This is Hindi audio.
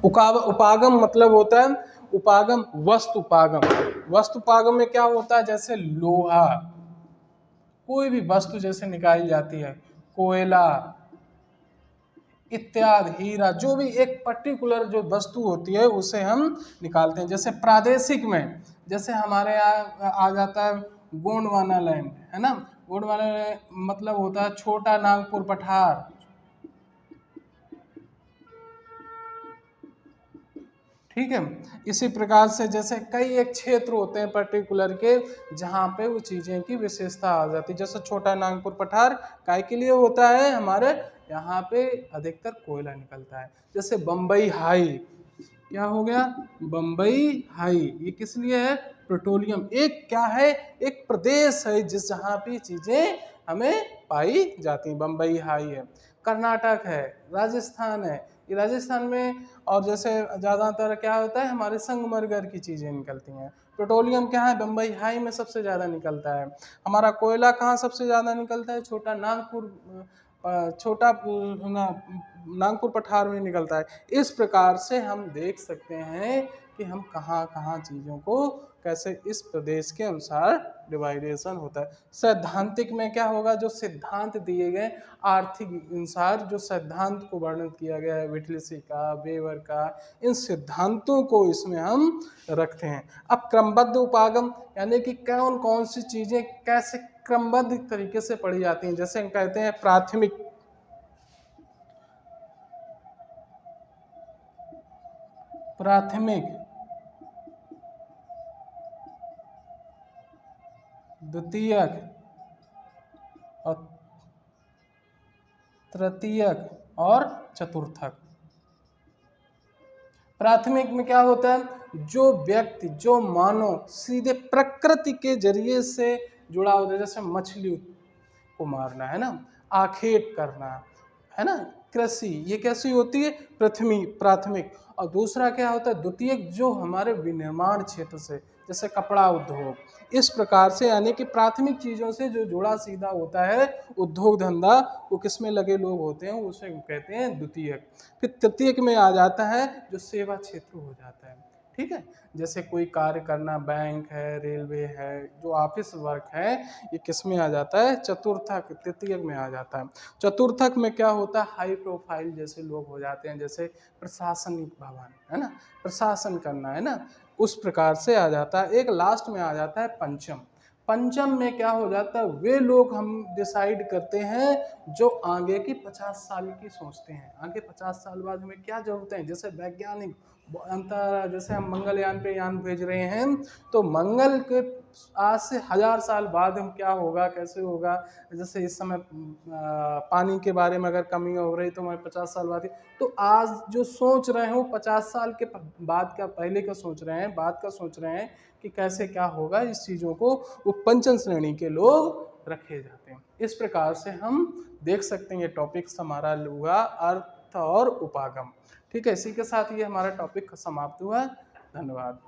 उपागम मतलब होता है उपागम वस्तुपागम। वस्तुपागम में क्या होता है, जैसे लोहा, कोई भी वस्तु जैसे निकाली जाती है, कोयला इत्यादि, हीरा, जो भी एक पर्टिकुलर जो वस्तु होती है उसे हम निकालते हैं। जैसे प्रादेशिक में, जैसे हमारे यहाँ आ जाता है गोंडवाना लैंड, है ना। गोंडवाना मतलब होता है छोटा नागपुर पठार, ठीक है। इसी प्रकार से जैसे कई एक क्षेत्र होते हैं पर्टिकुलर के, जहाँ पे वो चीज़ें की विशेषता आ जाती है। जैसे छोटा नागपुर पठार काय के लिए होता है, हमारे यहाँ पे अधिकतर कोयला निकलता है। जैसे बम्बई हाई, क्या हो गया, बम्बई हाई, ये किस लिए है, पेट्रोलियम। एक क्या है, एक प्रदेश है जिस जहाँ पे चीज़ें हमें पाई जाती हैं, बम्बई हाई है। कर्नाटक है, राजस्थान है, ये राजस्थान में, और जैसे ज़्यादातर क्या होता है, हमारे संगमरमर की चीज़ें निकलती हैं। पेट्रोलियम क्या है, बम्बई हाई में सबसे ज़्यादा निकलता है। हमारा कोयला कहाँ सबसे ज़्यादा निकलता है, छोटा नागपुर, छोटा नागपुर पठार में निकलता है। इस प्रकार से हम देख सकते हैं कि हम कहाँ कहाँ चीज़ों को कैसे इस प्रदेश के अनुसार डिवाइडेशन होता है। सैद्धांतिक में क्या होगा, जो सिद्धांत दिए गए आर्थिक अनुसार, जो सिद्धांत को वर्णन किया गया है विटलिसी का, वेबर का, इन सिद्धांतों को इसमें हम रखते हैं। अब क्रमबद्ध उपागम यानी कि कौन कौन सी चीज़ें कैसे क्रमबद्ध तरीके से पढ़ी जाती हैं। जैसे हम कहते हैं प्राथमिक, द्वितीयक और तृतीयक और चतुर्थक। प्राथमिक में क्या होता है, जो व्यक्ति, जो मानव सीधे प्रकृति के जरिए से जुड़ा होता है, जैसे मछली को मारना, है ना, आखेट करना, है ना, कृषि, ये कैसी होती है, प्राथमिक। और दूसरा क्या होता है द्वितीयक, जो हमारे विनिर्माण क्षेत्र से, जैसे कपड़ा उद्योग, इस प्रकार से, यानी कि प्राथमिक चीज़ों से जो जुड़ा सीधा होता है उद्योग धंधा, वो किस में लगे लोग होते हैं, उसे कहते हैं द्वितीयक। फिर तृतीयक में आ जाता है जो सेवा क्षेत्र हो जाता है, ठीक है। जैसे कोई कार्य करना, बैंक है, रेलवे है, जो ऑफिस वर्क है, ये किस में आ जाता है, चतुर्थक, तृतीयक में आ जाता है। चतुर्थक में क्या होता है, हाई प्रोफाइल जैसे लोग हो जाते हैं, जैसे प्रशासनिक भवन, है ना, प्रशासन करना, है ना, उस प्रकार से आ जाता है। एक लास्ट में आ जाता है पंचम। पंचम में क्या हो जाता है, वे लोग हम डिसाइड करते हैं जो आगे की 50 साल की सोचते हैं, आगे 50 साल बाद हमें क्या जरूरत है। जैसे वैज्ञानिक अंतर, जैसे हम मंगलयान पे यान भेज रहे हैं, तो मंगल के आज से 1000 साल बाद हम क्या होगा, कैसे होगा। जैसे इस समय पानी के बारे में अगर कमी हो रही तो हमें 50 साल बाद, तो आज जो सोच रहे हो 50 साल के बाद का, पहले का सोच रहे हैं, बाद का सोच रहे हैं कि कैसे क्या होगा। इस चीज़ों को वो पंचम श्रेणी के लोग रखे जाते हैं। इस प्रकार से हम देख सकते हैं ये टॉपिक्स हमारा हुआ अर्थ और उपागम, ठीक है। इसी के साथ ये हमारा टॉपिक समाप्त हुआ। धन्यवाद।